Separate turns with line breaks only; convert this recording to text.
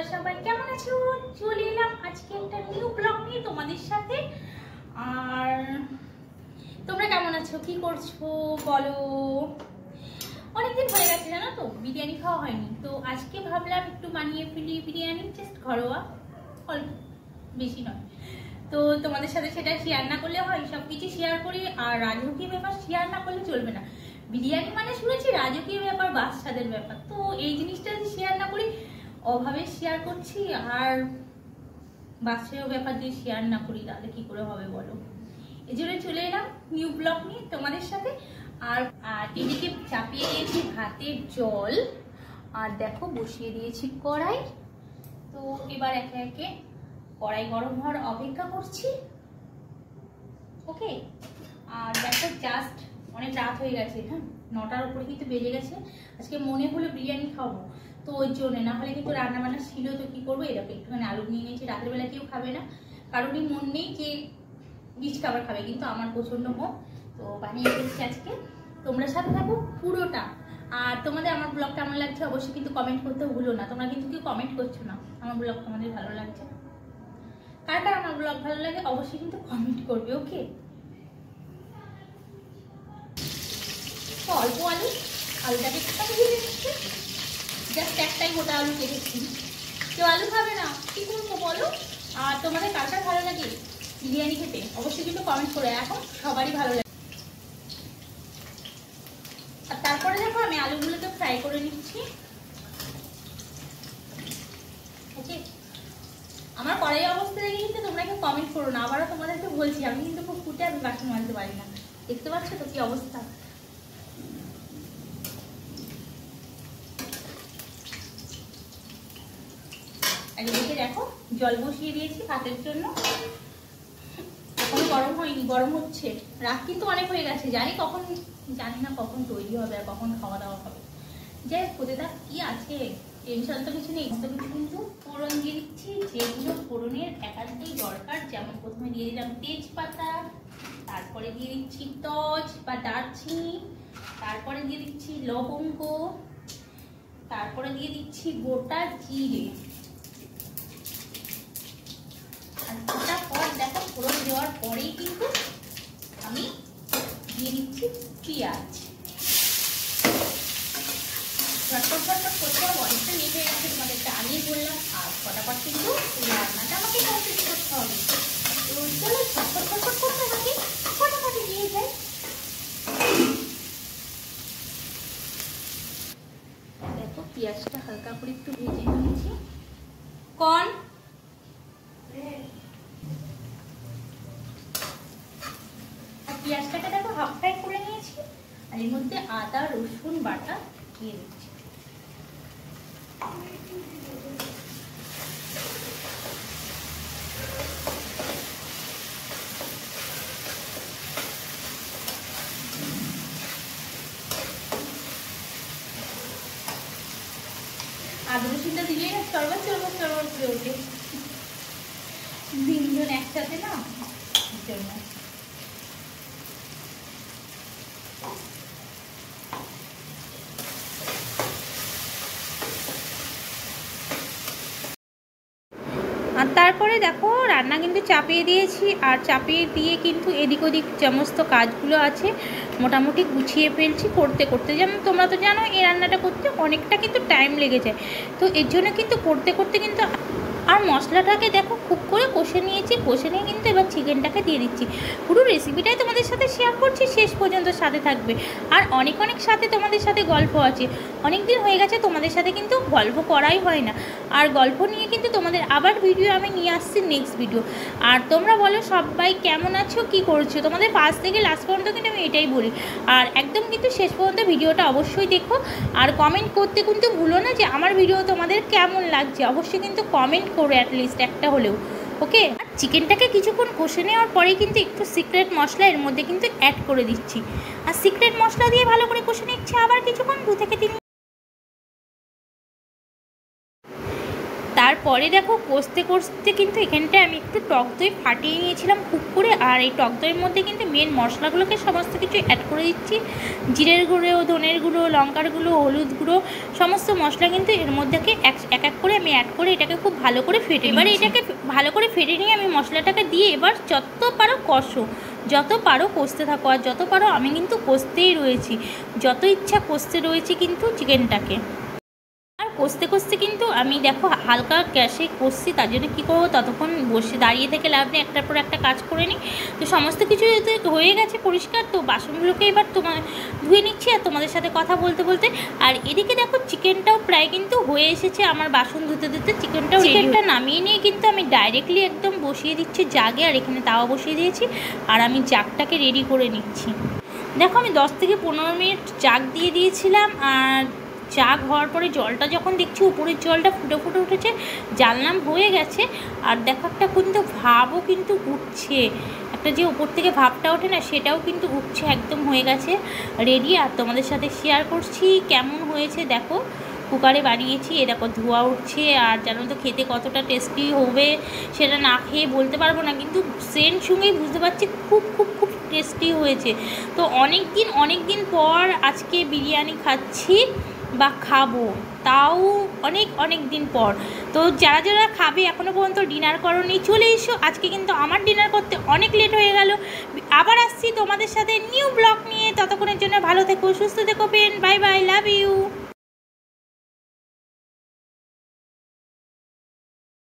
তোমরা সবাই কেমন আছো? চলে এলাম আজকে একটা নিউ ব্লগ নিয়ে তোমাদের সাথে। আর তোমরা কেমন আছো, কি করছো বলো? অনেকদিন হয়ে গেছে জানো তো, বিরিয়ানি খাওয়া হয়নি। তো আজকে ভাবলাম একটু বানিয়ে ফেলি বিরিয়ানি, জাস্ট ঘরোয়া, অল্প, বেশি নয়। তো তোমাদের সাথে সেটা শেয়ার না করলে হয়? সবকিছু শেয়ার করি, আর রাজকীয় ব্যাপার শেয়ার না করলে চলবে না। বিরিয়ানি মানে শুনেছি রাজকীয় ব্যাপার, বাচ্চাদের ব্যাপার, তো এই জিনিসটা যদি শেয়ার না করি, অভাবে শেয়ার করছি, আর বাচ্চাও ব্যাপার যদি শেয়ার না করি তাহলে কি করে হবে বলো? এই জন্য চলে এলাম নিউ ব্লগ নিয়ে তোমাদের সাথে। আর এদিকে চাপিয়ে দিয়েছি ভাতের জল, আর দেখো বসিয়ে দিয়েছি কড়াই। তো এবার একে একে কড়াই গরম হওয়ার অপেক্ষা করছি। ওকে, আর দেখো জাস্ট অনেক রাত হয়ে গেছে, হ্যাঁ 9টার উপরে কিন্তু বেজে গেছে। আজকে মনে হলো বিরিয়ানি খাবো, তো ওই জন্য, না হলে কিন্তু রান্না বান্না ছিল, তো কি করবো, এরকম একটুখানি আলু নিয়ে নিয়েছি। রাতের বেলা কেউ খাবে না, কারোরই মন নেই যে রিচ খাবার খাবে, কিন্তু আমার প্রচন্ড মন, তো বানিয়ে ফেলছি আজকে। তোমরা সাথে থাকো পুরোটা। আর তোমাদের আমার ব্লগ কেমন লাগছে অবশ্যই কিন্তু কমেন্ট করতে ভুলো না। তোমরা কিন্তু কেউ কমেন্ট করছো না আমার ব্লগ তোমাদের ভালো লাগছে। কার আমার ব্লগ ভালো লাগে অবশ্যই কিন্তু কমেন্ট করবে। ওকে, অল্প আলুটাকে ভেজে নিচ্ছি, জাস্ট একটাই গোটা আলু কেটেছি। কেউ আলু খাবে না, কি করবো বলো? আর তোমাদের কারটা ভালো লাগে বিরিয়ানি খেতে অবশ্যই কিন্তু কমেন্ট করে। এখন সবারই ভালো লাগে। আর তারপরে দেখো আমি আলুগুলোকে ফ্রাই করে নিচ্ছি। ওকে, আমার কড়াই অবস্থা দেখে কিন্তু তোমরা কেউ কমেন্ট করো না। আবারও তোমাদেরকে বলছি, আমি কিন্তু খুব ফুটে আমি বাসন মাজতে পারি না। দেখতে পাচ্ছ তো কি অবস্থা। এদিকে দেখো জল বসিয়ে দিয়েছি ভাতের জন্য, এখন গরম হয়নি, গরম হচ্ছে। রাত কিন্তু অনেক হয়ে গেছে, জানি না কখন তৈরি হবে আর কখন খাওয়া দাওয়া হবে। যাই হোক, কি আছে, টেনশন তো কিছু নেই। কিন্তু ফোড়ন দিয়ে দিচ্ছি, যেগুলো ফোড়নের একান্তই দরকার। যেমন প্রথমে দিয়ে দিলাম তেজপাতা, তারপরে দিয়ে দিচ্ছি তজ বা দারচিনি, তারপরে দিয়ে দিচ্ছি লবঙ্গ, তারপরে দিয়ে দিচ্ছি গোটা জিরে। আর গোটা পর দেখো ফোড়ন দেওয়ার পরেই কিন্তু আমি দিয়ে দিচ্ছি পেঁয়াজ। ঝটপট করতে হবে, অনেকটা লেট হয়ে গেছে, তোমাদেরকে আগেই বললাম। আর ফটাফট কিন্তু রান্নাটা আমাকে কমপ্লিট করতে হবে। তো চলো ঝটপট করতে থাকি, ফটাফট দিয়ে যাই। দেখো পেঁয়াজটা হালকা করে একটু ভেজে নিয়েছি। আর পেঁয়াজটাকে দেখো হাফ ফ্রাই করে নিয়েছি, আর এর মধ্যে আদা রসুন বাটা দিয়ে দিচ্ছি। আদা রসুনটা দিলে না চরবার করে ওঠে, তিনজন একসাথে না জন্য। আর তারপরে দেখো রান্না কিন্তু চাপিয়ে দিয়েছি, আর চাপিয়ে দিয়ে কিন্তু এদিক ওদিক সমস্ত কাজগুলো আছে মোটামুটি গুছিয়ে ফেলছি করতে করতে। যেমন তোমরা তো জানো এই রান্নাটা করতে অনেকটা কিন্তু টাইম লেগে যায়, তো এর জন্য কিন্তু করতে কিন্তু। আর মশলাটাকে দেখো খুব করে কষে নিয়েছি, কষে নিয়ে কিন্তু এবার চিকেনটাকে দিয়ে দিচ্ছি। পুরো রেসিপিটাই তোমাদের সাথে শেয়ার করছি, শেষ পর্যন্ত সাথে থাকবে। আর অনেক সাথে তোমাদের সাথে গল্প আছে, অনেক দিন হয়ে গেছে তোমাদের সাথে কিন্তু গল্প করাই হয় না। আর গল্প নিয়ে কিন্তু তোমাদের আবার ভিডিও আমি নিয়ে আসছি, নেক্সট ভিডিও। আর তোমরা বলো সবাই কেমন আছো, কি করছো? তোমাদের ফার্স্ট থেকে লাস্ট পর্যন্ত কিন্তু আমি এটাই বলি। আর একদম কিন্তু শেষ পর্যন্ত ভিডিওটা অবশ্যই দেখো, আর কমেন্ট করতে কিন্তু ভুলো না যে আমার ভিডিও তোমাদের কেমন লাগছে। অবশ্যই কিন্তু কমেন্ট করো অ্যাটলিস্ট একটা হলেও। ওকে, আর চিকেনটাকে কিছুক্ষণ কষে নেওয়ার পরেই কিন্তু একটু সিক্রেট মশলা এর মধ্যে কিন্তু অ্যাড করে দিচ্ছি। আর সিক্রেট মশলা দিয়ে ভালো করে কষে নিচ্ছি আবার কিছুক্ষণ, 2 থেকে 3। তারপরে দেখো কষতে কষতে কিন্তু এখানটায় আমি একটু টক দই ফাটিয়ে নিয়েছিলাম খুব করে। আর এই টক দইয়ের মধ্যে কিন্তু মেন মশলাগুলোকে সমস্ত কিছু অ্যাড করে দিচ্ছি। জিরের গুঁড়ো, ধনের গুঁড়ো, লঙ্কার গুঁড়ো, হলুদ গুঁড়ো, সমস্ত মশলা কিন্তু এর মধ্যে এক এক করে আমি অ্যাড করে এটাকে খুব ভালো করে ফেটে, এবারে এটাকে ভালো করে ফেটে নিয়ে আমি মশলাটাকে দিয়ে এবার যত পারো কষো, যত পারো কষতে থাকো। আর যত পারো আমি কিন্তু কষতেই রয়েছি, যত ইচ্ছা কষতে রয়েছি কিন্তু চিকেনটাকে। আর কষতে কষতে কিন্তু আমি দেখো হালকা গ্যাসে কষছি, তার জন্য কী করবো, ততক্ষণ বসে দাঁড়িয়ে থেকে লাভ নেই, একটার পর একটা কাজ করে নিই। তো সমস্ত কিছু হয়ে গেছে পরিষ্কার, তো বাসনগুলোকে এবার ধুয়ে নিচ্ছি আর তোমাদের সাথে কথা বলতে বলতে। আর এদিকে দেখো চিকেনটাও প্রায় কিন্তু হয়ে এসেছে আমার, বাসন ধুতে ধুতে চিকেনটা নামিয়ে নিয়ে কিন্তু আমি ডাইরেক্টলি একদম বসিয়ে দিচ্ছি জাগে। আর এখানে তাওয়া বসিয়ে দিয়েছি আর আমি জাগটাকে রেডি করে নিচ্ছি। দেখো আমি 10 থেকে 15 মিনিট জাগ দিয়ে দিয়েছিলাম। আর জাগ হওয়ার পরে জলটা যখন দেখছি উপরের জলটা ফুটে ফুটে উঠেছে, জানলাম হয়ে গেছে। আর দেখো একটা কিন্তু ভাবও কিন্তু উঠছে, একটা যে উপর থেকে ভাবটা ওঠে না, সেটাও কিন্তু উঠছে, একদম হয়ে গেছে রেডি। আর তোমাদের সাথে শেয়ার করছি কেমন হয়েছে। দেখো কুকারে বানিয়েছি, এ দেখো ধোয়া উঠছে। আর জানো তো খেতে কতটা টেস্টি হবে সেটা না খেয়ে বলতে পারবো না, কিন্তু সেন্ট শুনেই বুঝতে পারছি খুব খুব খুব টেস্টি হয়েছে। তো অনেক দিন পর আজকে বিরিয়ানি খাচ্ছি বা খাবো, তাও অনেক দিন পর। তো যারা যারা খাবে এখনও পর্যন্ত ডিনার করোনি, চলে এসো। আজকে কিন্তু আমার ডিনার করতে অনেক লেট হয়ে গেল। আবার আসছি তোমাদের সাথে নিউ ব্লগ নিয়ে, ততক্ষণের জন্য ভালো থেকো, সুস্থ থেকো friend, bye bye, love you.